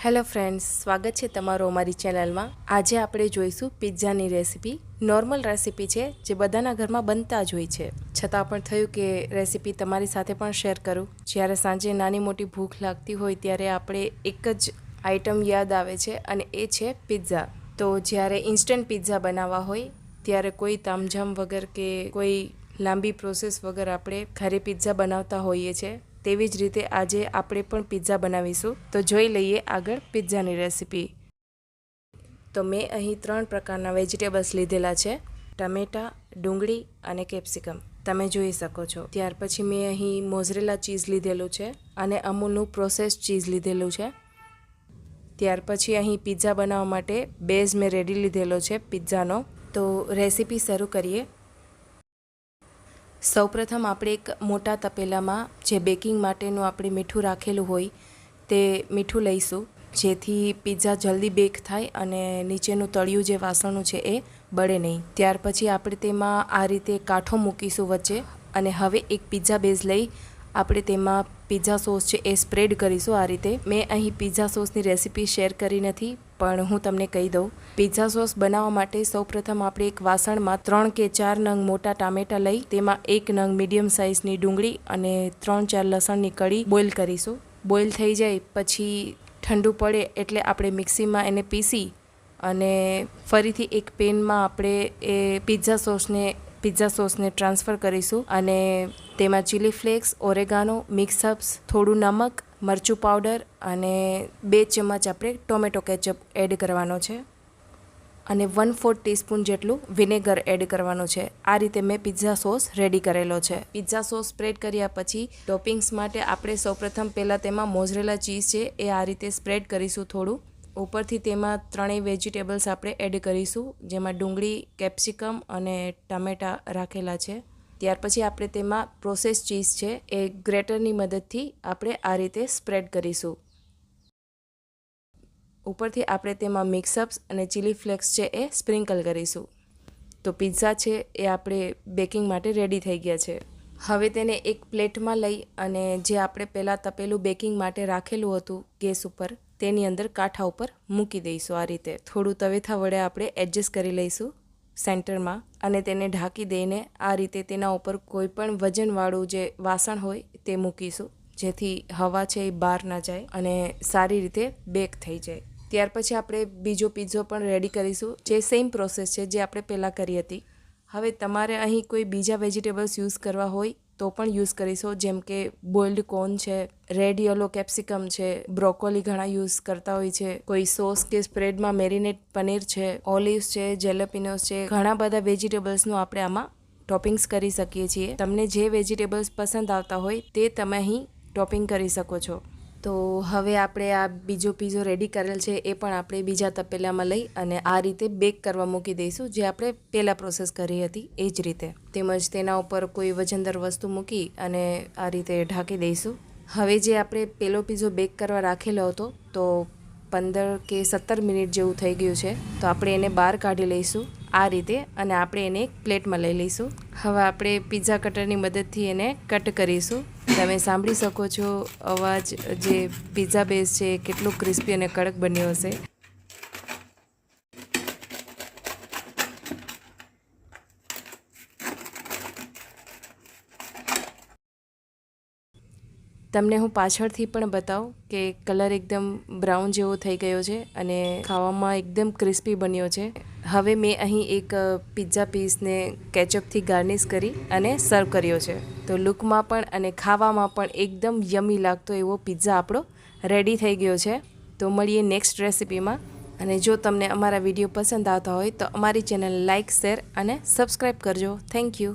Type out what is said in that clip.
Hello friends, સ્વાગત છે તમારું અમારી ચેનલમાં। આજે આપણે જોઈશું પિઝાની રેસીપી। નોર્મલ રેસીપી છે જે બધાના ઘરમાં બનતા જ હોય છે, છતાં પણ થયું કે રેસીપી તમારી સાથે પણ શેર કરું। જ્યારે સાંજે નાની મોટી ભૂખ લાગતી હોય ત્યારે આપણે એક જ આઈટમ યાદ આવે છે અને એ છે પિઝા। તો જ્યારે ઇન્સ્ટન્ટ પિઝા બનાવવા હોય ત્યારે કોઈ તામઝામ વગર કે કોઈ લાંબી પ્રોસેસ વગર આપણે ઘરે પિઝા બનાવતા હોઈએ છીએ। તેવી જ રીતે આજે આપણે પણ પિઝા બનાવીશું। તો જોઈ લઈએ આગળ પિઝાની રેસીપી। તો મેં અહીં 3 પ્રકારના વેજીટેબલ્સ લીધેલા છે, ટમેટા, ડુંગળી અને કેપ્સિકમ, તમે જોઈ શકો છો। ત્યાર પછી મેં અહીં મોઝરેલા ચીઝ લીધેલું છે અને અમૂલનું પ્રોસેસ ચીઝ લીધેલું છે। ત્યાર પછી અહીં પિઝા બનાવવા માટે બેઝ મેં રેડી લીધેલો છે પિઝાનો। તો રેસીપી શરૂ કરીએ। સૌપ્રથમ આપણે એક મોટા તપેલામાં જે બેકિંગ માટેનું આપણે મીઠું રાખેલું હોય તે મીઠું લઈશું, જેથી પિઝા જલ્દી બેક થાય અને નીચેનું તળિયું જે વાસણનું છે એ બળે નહીં। ત્યાર પછી આપણે તેમાં આ રીતે કાંઠો મૂકીશું વચ્ચે અને હવે એક પિઝા બેઝ લઈ આપણે તેમાં પિઝા સોસ છે એ સ્પ્રેડ કરીશું આ રીતે। મેં અહીં પિઝા સોસની રેસીપી શેર કરી નથી, પણ હું તમને કહી દઉં। પિઝા સોસ બનાવવા માટે સૌપ્રથમ આપણે એક વાસણમાં 3 કે 4 નંગ મોટા ટામેટા લઈ તેમાં 1 નંગ મીડિયમ સાઇઝની ડુંગળી અને 3-4 લસણની કળી બોઇલ કરીશું। બોઇલ થઈ જાય પછી ઠંડુ પડે એટલે આપણે મિક્સીમાં એને પીસી અને ફરીથી એક પેનમાં આપણે એ પિઝા સોસને ટ્રાન્સફર કરીશું અને તેમાં chilli flakes, oregano, mix herbs, થોડું નમક, મરચું પાવડર અને 2 ચમચ આપણે ટોમેટો કેચઅપ એડ કરવાનો છે અને 1/4 ટીસ્પૂન જેટલું વિનેગર એડ કરવાનું છે। આ રીતે મેં પિઝા સોસ રેડી કરેલો છે। પિઝા સોસ સ્પ્રેડ કર્યા પછી ટોપિંગ્સ માટે આપણે સૌપ્રથમ પહેલાં તેમાં મોઝરેલા ચીઝ છે એ આ રીતે સ્પ્રેડ કરીશું થોડું। ઉપરથી તેમાં 3 વેજીટેબલ્સ આપણે એડ કરીશું, જેમાં ડુંગળી, કેપ્સિકમ અને ટામેટાં રાખેલા છે। ત્યાર પછી આપણે તેમાં પ્રોસેસ ચીઝ છે એ ગ્રેટરની મદદથી આપણે આ રીતે સ્પ્રેડ કરીશું। ઉપરથી આપણે તેમાં મિક્સઅપ્સ અને ચીલી ફ્લેક્સ છે એ સ્પ્રિંકલ કરીશું। તો પિઝા છે એ આપણે બેકિંગ માટે રેડી થઈ ગયા છે। હવે તેને એક પ્લેટમાં લઈ અને જે આપણે પહેલાં તપેલું બેકિંગ માટે રાખેલું હતું ગેસ ઉપર તેની અંદર કાંઠા ઉપર મૂકી દઈશું આ રીતે। થોડું તવેથા વડે આપણે એડજસ્ટ કરી લઈશું સેન્ટરમાં અને તેને ઢાંકી દઈને આ રીતે તેના ઉપર કોઈ પણ વજનવાળું જે વાસણ હોય તે મૂકીશું, જેથી હવા છે એ બહાર ના જાય અને સારી રીતે બેક થઈ જાય। ત્યાર પછી આપણે બીજો પિઝ્ઝો પણ રેડી કરીશું, જે સેમ પ્રોસેસ છે જે આપણે પહેલાં કરી હતી। હવે તમારે અહીં કોઈ બીજા વેજીટેબલ્સ યુઝ કરવા હોય તો પણ યુઝ કરીશો, જેમ કે બોઇલ્ડ કોર્ન છે, રેડ યલો કેપ્સિકમ છે, બ્રોકોલી ઘણા યુઝ કરતા હોય છે, કોઈ સોસ કે સ્પ્રેડમાં મેરિનેટ પનીર છે, ઓલિવ્સ છે, જેલેપિનોસ છે, ઘણા બધા વેજીટેબલ્સનું આપણે આમાં ટોપિંગ્સ કરી શકીએ છીએ। તમને જે વેજીટેબલ્સ પસંદ આવતા હોય તે તમે અહીં ટોપિંગ કરી શકો છો। તો હવે આપણે આ બીજો પિઝ્ઝો રેડી કરેલ છે એ પણ આપણે બીજા તપેલામાં લઈ અને આ રીતે બેક કરવા મૂકી દઈશું, જે આપણે પહેલાં પ્રોસેસ કરી હતી એ જ રીતે। તેમજ તેના ઉપર કોઈ વજનદાર વસ્તુ મૂકી અને આ રીતે ઢાંકી દઈશું। હવે જે આપણે પહેલો પિઝ્ઝો બેક કરવા રાખેલો હતો તો 15 કે 17 મિનિટ જેવું થઈ ગયું છે, તો આપણે એને બહાર કાઢી લઈશું આ રીતે અને આપણે એને એક પ્લેટમાં લઈ લઈશું। હવે આપણે પિઝા કટરની મદદથી એને કટ કરીશું। તમે સાંભળી શકો છો અવાજ, જે પિઝા બેઝ છે કેટલું ક્રિસ્પી અને કડક બન્યો હશે। તમને હું પાછળથી પણ બતાવું કે કલર એકદમ બ્રાઉન જેવો થઈ ગયો છે અને ખાવામાં એકદમ ક્રિસ્પી બન્યો છે। હવે મેં અહીં એક પિઝા પીસને કેચઅપથી ગાર્નિશ કરી અને સર્વ કર્યો છે। તો લુકમાં પણ અને ખાવામાં પણ એકદમ યમી લાગતો એવો પિઝા આપણો રેડી થઈ ગયો છે। તો મળીએ નેક્સ્ટ રેસીપીમાં, અને જો તમને અમારા વિડીયો પસંદ આવતા હોય તો અમારી ચેનલ લાઇક, શેર અને સબસ્ક્રાઈબ કરજો। Thank you.